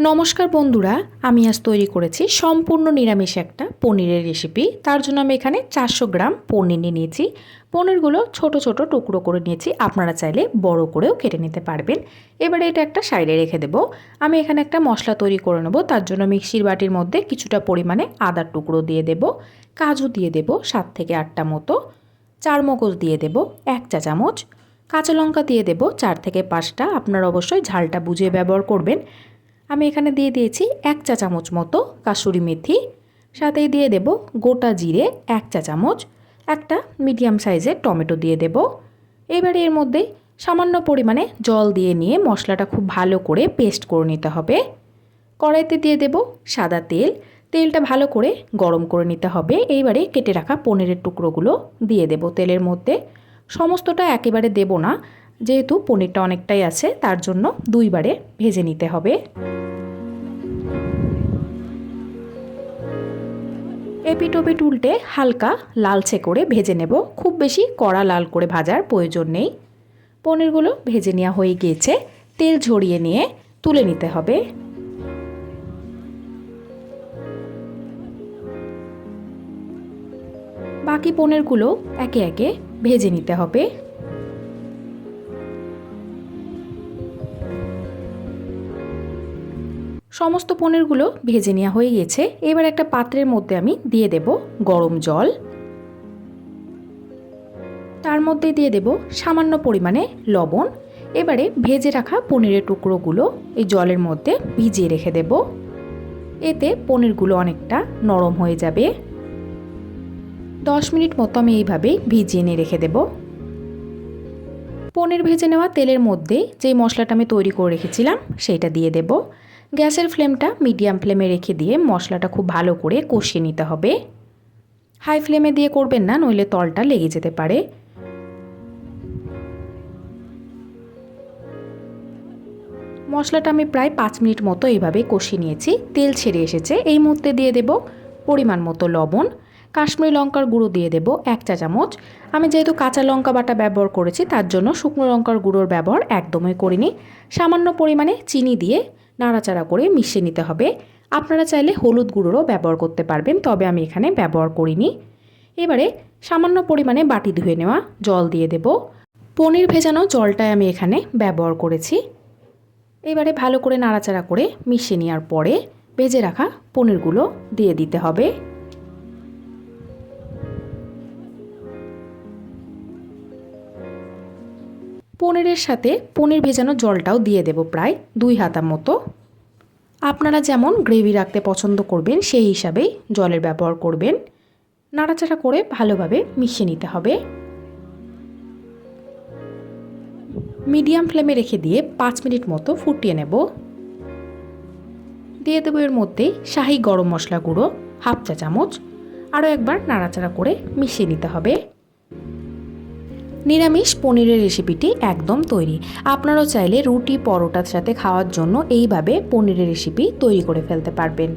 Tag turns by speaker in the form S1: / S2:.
S1: নমস্কার বন্ধুরা, আমি আজ তৈরি করেছি সম্পূর্ণ নিরামিষ একটা পনিরের রেসিপি। তার জন্য আমি এখানে 400 গ্রাম পনির নিয়েছি। পনিরগুলো ছোট ছোট টুকরো করে নিয়েছি, আপনারা চাইলে বড় করেও কেটে নিতে পারবেন। এবারে এটা একটা সাইডে রেখে দেব। আমি এখানে একটা মশলা তৈরি করে নেব। তার জন্য মিক্সির বাটির মধ্যে কিছুটা পরিমাণে আদার টুকরো দিয়ে দেব, কাজু দিয়ে দেব 7 থেকে 8টা মতো, চারমগজ দিয়ে দেব 1 চা চামচ, কাঁচা লঙ্কা দিয়ে দেব 4 থেকে 5টা। আপনারা অবশ্যই ঝালটা বুঝে ব্যবহার করবেন। আমি এখানে দিয়ে দিয়েছি 1 চা চামচ মতো কাসুরি মেথি, সাথে দিয়ে দেব গোটা জিরে 1 চা চামচ, একটা মিডিয়াম সাইজের টমেটো দিয়ে দেব। এবারে এর মধ্যে সামান্য পরিমাণে জল দিয়ে নিয়ে মশলাটা খুব ভালো করে পেস্ট করে নিতে হবে। কড়াইতে দিয়ে দেব সাদা তেল, তেলটা ভালো করে গরম করে নিতে হবে। এইবারে কেটে রাখা পনিরের টুকরোগুলো দিয়ে দেব তেলের মধ্যে। সমস্তটা একেবারে দেব না, যেহেতু পনিরটা অনেকটাই আছে, তার জন্য দুইবারে ভেজে নিতে হবে। এপিট ওপিট উল্টে হালকা লালচে করে ভেজে নেব, খুব বেশি কড়া লাল করে ভাজার প্রয়োজন নেই। পনিরগুলো ভেজে নেওয়া হয়ে গিয়েছে, তেল ঝরিয়ে নিয়ে তুলে নিতে হবে। বাকি পনিরগুলো একে একে ভেজে নিতে হবে। সমস্ত পনিরগুলো ভেজে নেওয়া হয়ে গেছে। এবার একটা পাত্রের মধ্যে আমি দিয়ে দেব গরম জল, তার মধ্যে দিয়ে দেব সামান্য পরিমাণে লবণ। এবারে ভেজে রাখা পনিরের টুকরোগুলো এই জলের মধ্যে ভিজিয়ে রেখে দেব। এতে পনিরগুলো অনেকটা নরম হয়ে যাবে। 10 মিনিট মতো আমি এইভাবেই ভিজিয়ে নিয়ে রেখে দেব। পনির ভেজে নেওয়া তেলের মধ্যে যে মশলাটা আমি তৈরি করে রেখেছিলাম সেইটা দিয়ে দেব। গ্যাসের ফ্লেমটা মিডিয়াম ফ্লেমে রেখে দিয়ে মশলাটা খুব ভালো করে কষিয়ে নিতে হবে। হাই ফ্লেমে দিয়ে করবেন না, নইলে তলটা লেগে যেতে পারে। মশলাটা আমি প্রায় 5 মিনিট মতো এইভাবে কষিয়ে নিয়েছি, তেল ছেড়ে এসেছে। এই মুহূর্তে দিয়ে দেব পরিমাণ মতো লবণ, কাশ্মীরি লঙ্কার গুঁড়ো দিয়ে দেব 1 চা চামচ। আমি যেহেতু কাঁচা লঙ্কা বাটা ব্যবহার করেছি, তার জন্য শুকনো লঙ্কার গুঁড়োর ব্যবহার একদমই করিনি। সামান্য পরিমাণে চিনি দিয়ে নাড়াচাড়া করে মিশিয়ে নিতে হবে। আপনারা চাইলে হলুদ গুঁড়োরও ব্যবহার করতে পারবেন, তবে আমি এখানে ব্যবহার করিনি। এবারে সামান্য পরিমাণে বাটি ধুয়ে নেওয়া জল দিয়ে দেব। পনির ভেজানো জলটাই আমি এখানে ব্যবহার করেছি। এবারে ভালো করে নাড়াচাড়া করে মিশিয়ে নেওয়ার পরে ভেজে রাখা পনিরগুলো দিয়ে দিতে হবে। পনিরের সাথে পনির ভেজানো জলটাও দিয়ে দেব প্রায় 2 হাতা মতো। আপনারা যেমন গ্রেভি রাখতে পছন্দ করবেন সেই হিসাবেই জলের ব্যবহার করবেন। নাড়াচাড়া করে ভালোভাবে মিশিয়ে নিতে হবে। মিডিয়াম ফ্লেমে রেখে দিয়ে 5 মিনিট মতো ফুটিয়ে নেব। দিয়ে দেবো এর মধ্যে শাহি গরম মশলা গুঁড়ো 1/2 চা চামচ। আরও একবার নাড়াচাড়া করে মিশিয়ে নিতে হবে। নিরামিষ পনিরের রেসিপিটি একদম তৈরি। আপনারাও চাইলে রুটি পরোটার সাথে খাওয়ার জন্য এইভাবে পনিরের রেসিপি তৈরি করে ফেলতে পারবেন।